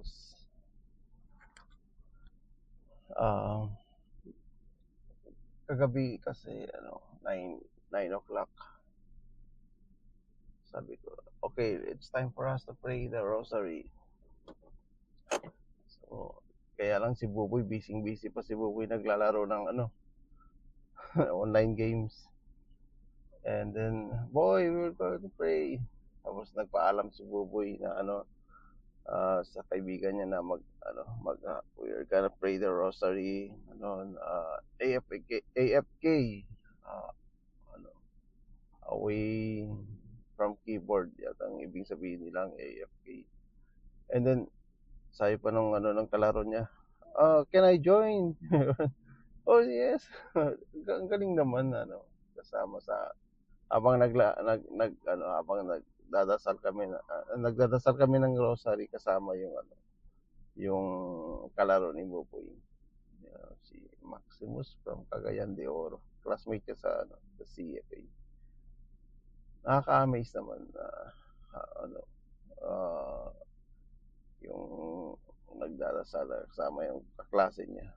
Tapos, ah, kagabi kasi ano, 9 o'clock, sabi ko, okay, it's time for us to pray the rosary. So, kaya lang si Buboy, busy pa si Buboy naglalaro ng online games. And then, boy, we're going to pray. Tapos nagpaalam si Buboy na sa kaibigan niya na we're gonna pray the rosary, AFK, uh, ano, away from keyboard, yata ang ibig sabihin nilang AFK. And then, sabi pa ng kalaro niya, can I join? Oh, yes. Ang galing naman, kasama sa, habang nagdadasal kami ng rosary, kasama yung kalaro ni Buboy. Si Maximus from Cagayan de Oro. Classmate niya sa CFA. Nakaka-amaze naman na ano, ah, yung nagdarasal kasama yung kaklase niya.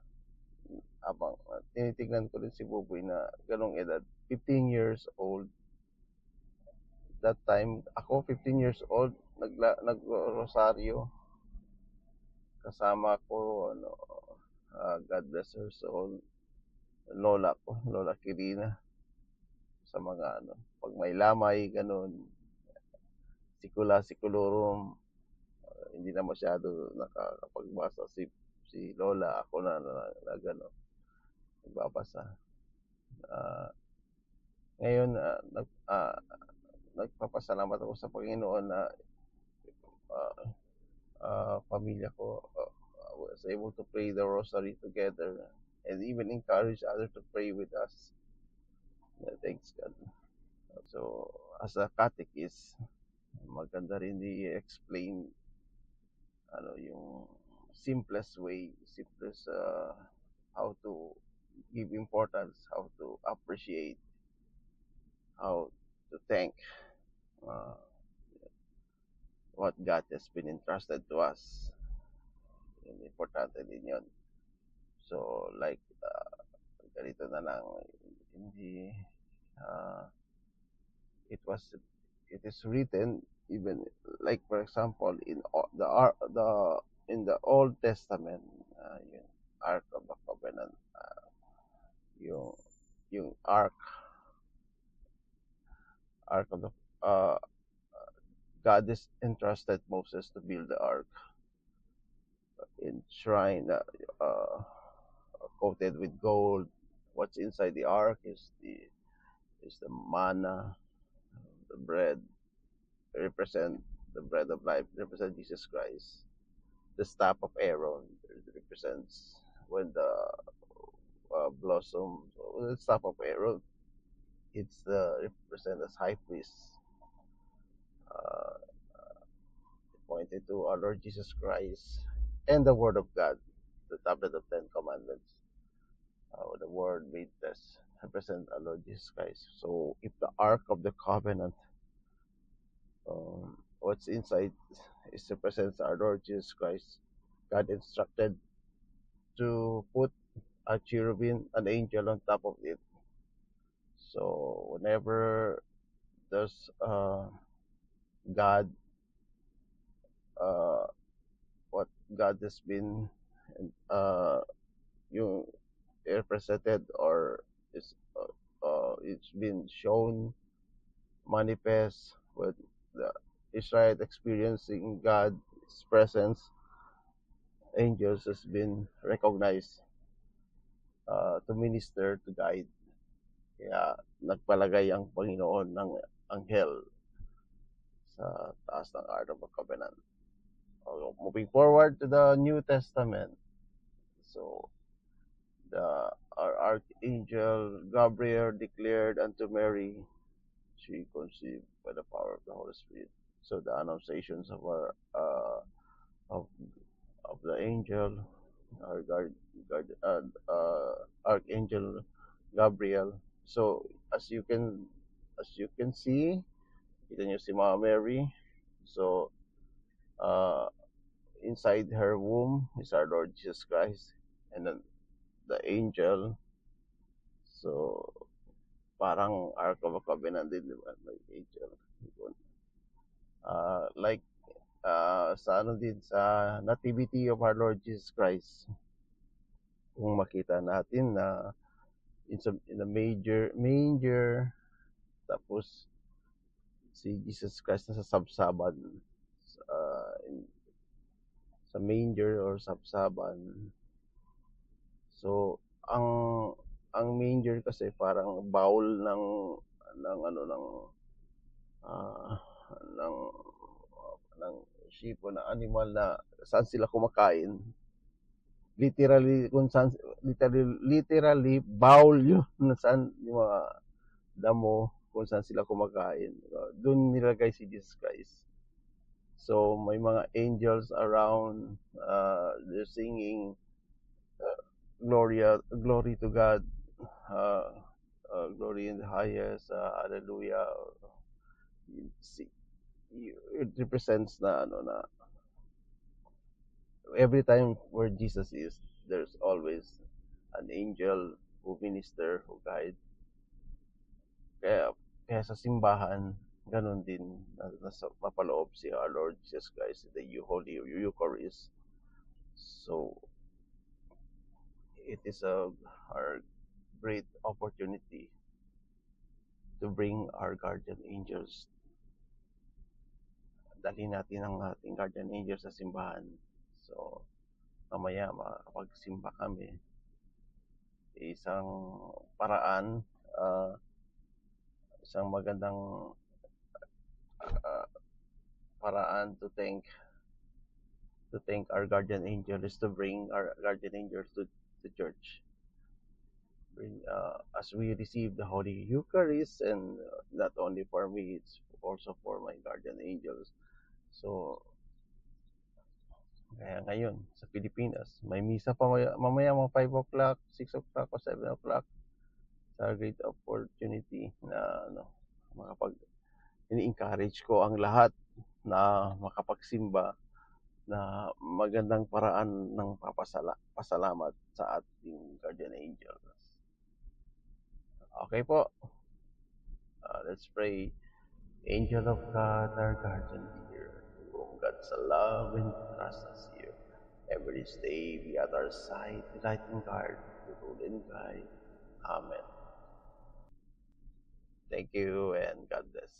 Habang tinitignan ko rin si Buboy na ganong edad, 15 years old. That time, ako 15 years old, nag-rosaryo. Kasama ko, God bless her soul, lola ko, Lola Kirina, sa mga pag may lamay, ganun, sikula-sikulorum, hindi na masyado nakakapagbasa si Lola, ako nagbabasa. Ngayon, nagpapasalamat ako sa Panginoon na uh, pamilya ko was able to pray the rosary together and even encourage others to pray with us. Thanks God. So, as a catechist, maganda rin i-explain yung simplest how to give importance, how to appreciate, how to thank uh, what God has been entrusted to us. Yun, importante din yun. So, like, ganito na lang, hindi, uh, it was, it is written, even, like, for example, in the Old Testament, yung Ark of the Covenant, yung, yung Ark of the, God has entrusted Moses to build the ark in shrine, coated with gold. What's inside the ark is the manna, the bread, represent the bread of life, represent Jesus Christ. The staff of Aaron represents when the blossom, the staff of Aaron, it's represent as high priest, uh, pointed to our Lord Jesus Christ and the Word of God, the tablet of 10 Commandments. The Word made flesh represent our Lord Jesus Christ. So if the Ark of the Covenant, what's inside is represents our Lord Jesus Christ, God instructed to put a cherubim, an angel on top of it. So whenever there's God, uh, what God has been you represented, or it's been shown, manifest with the Israel experiencing God's presence, angels has been recognized to minister, to guide. Kaya nagpalagay ang Panginoon ng anghel sa taas ng Ark of the Covenant. So, moving forward to the New Testament. So, our Archangel Gabriel declared unto Mary, she conceived by the power of the Holy Spirit. So the annunciations of our of the angel, our Archangel Gabriel. So as you can see, kita niyo si Mama Mary. So inside her womb is our Lord Jesus Christ, and then the angel. So parang Ark of a Covenant din, di ba? Like angel. Like sa ano din sa Nativity of our Lord Jesus Christ, kung makita natin na in the major manger, tapos si Jesus Christ nasa sabsaban, sa manger or sabsaban. So ang manger kasi parang bowl ano ah, ng ng sheep o ng animal na saan sila kumakain. Literally kung saan literally bowl yun na saan yung mga damo kung saan sila kumakain. Doon nilagay si Jesus Christ. So may mga angels around, they're singing, glory to God, uh, glory in the highest, hallelujah. See, it represents na ano na every time where Jesus is, there's always an angel who minister, who guide. Kaya, kaya sa simbahan, ganun din, nasa papaloob si our Lord Jesus Christ, the Holy Eucharist. So, it is our great opportunity to bring our guardian angels. Dali natin ang ating guardian angels sa simbahan. So, mamaya makakapagsimba kami. Isang paraan, uh, isang magandang uh, paraan to thank our guardian angel is to bring our guardian angels to the church. As we receive the Holy Eucharist, and not only for me, it's also for my guardian angels. So, kaya ngayon, sa Pilipinas, may misa pa mamaya mga 5 o'clock, 6 o'clock, o 7 o'clock. Sa great opportunity na ano, makapag ini-encourage ko ang lahat na makapagsimba na magandang paraan ng pasalamat sa ating guardian angels. Okay po, let's pray. Angel of God, our guardian dear, to whom God's love and trust us here. Every day be at our side, to light and guard, to rule and guide. Amen. Thank you and God bless.